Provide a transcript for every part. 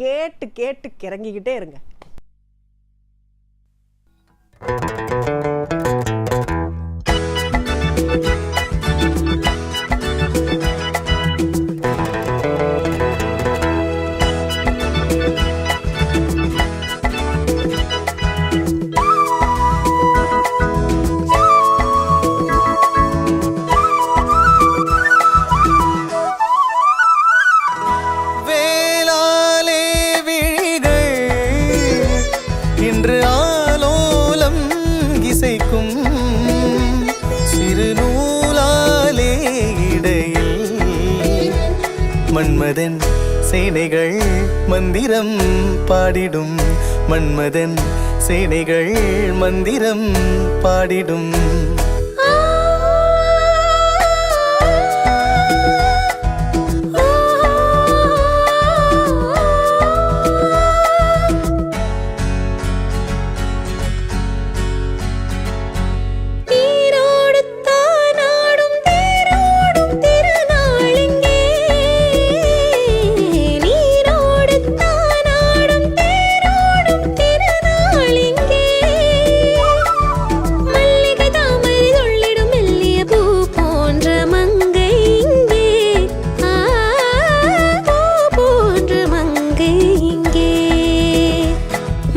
கேட்டு கேட்டு கிறங்கிக்கிட்டே இருங்க. மன்மதன் சேனைகள் மந்திரம் பாடிடும், மன்மதன் சேனைகள் மந்திரம் பாடிடும்.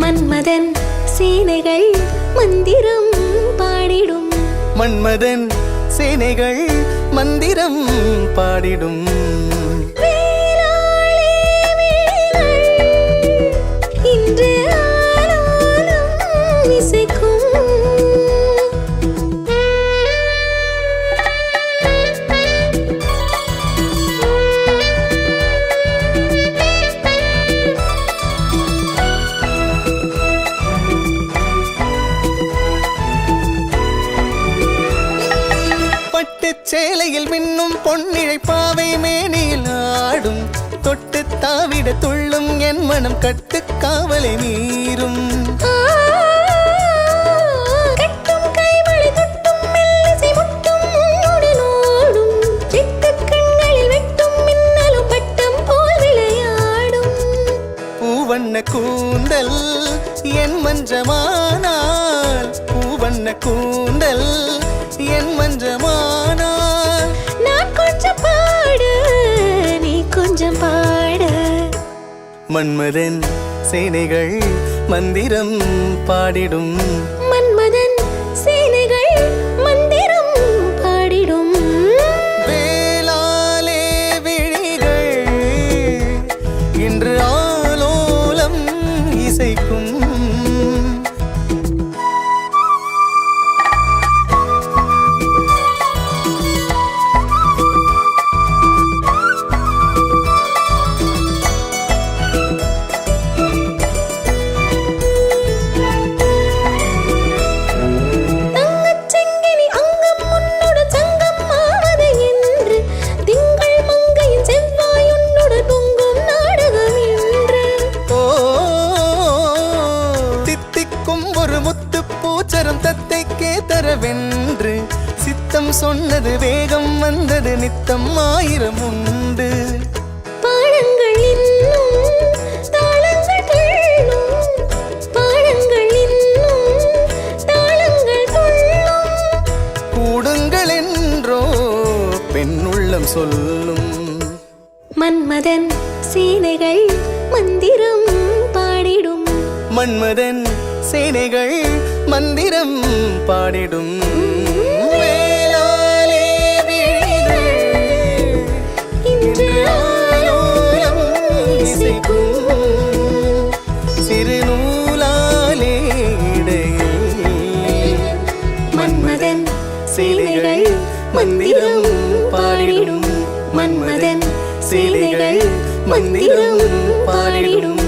மன்மதன் சேனைகள் மந்திரம் பாடிடும், மன்மதன் சேனைகள் மந்திரம் பாடிடும். இன்று ஆலோலம் இசைக்கும். சேலையில் மின்னும் பொன்னிழை பாவை மேனியில் ஆடும், தொட்டு தாவிட துள்ளும் என் மனம் கட்டு காவலை மீறும். கட்டும் கைவளை தொட்டும் மெல்லிசை முட்டும் உன்னுடன் ஓடும், சிட்டுக் கண்களில் வெட்டும் மின்னலும் பட்டம் போல் விளையாடும். பூவண்ண கூந்தல் என் மஞ்சமானால், பூவண்ண கூந்தல் என் மஞ்சமானால், நான் கொஞ்சம் பாட நீ கொஞ்சம் பாட. மன்மதன் சேனைகள் மந்திரம் பாடிடும், மன்மதன் சேனைகள் மந்திரம் பாடிடும். வேளாலே விழிகள் இன்று ஆலோலம் இசைக்கும். தத்தைக்கே தரவென்று சித்தம் சொன்னது, வேகம் வந்தது, நித்தம் ஆயிரம் உண்டு. பாடங்கள் இன்னும் தாளங்கள் துள்ளும், பாடங்கள் இன்னும் தாளங்கள் துள்ளும். கூடுங்கள் என்றோ பெண்ணுள்ளம் சொல்லும். மன்மதன் சேனைகள் மந்திரம் பாடிடும், மன்மதன் சேனைகள் மந்திரம் பாடிடும். வேளாலே விழிகள் இன்று ஆலோலம் இசைக்கும். சிறு நூலாலே இடையில் மன்மதன் சேனைகள் மந்திரம் பாடிடும், மன்மதன் சேனைகள் மந்திரம் பாடிடும்.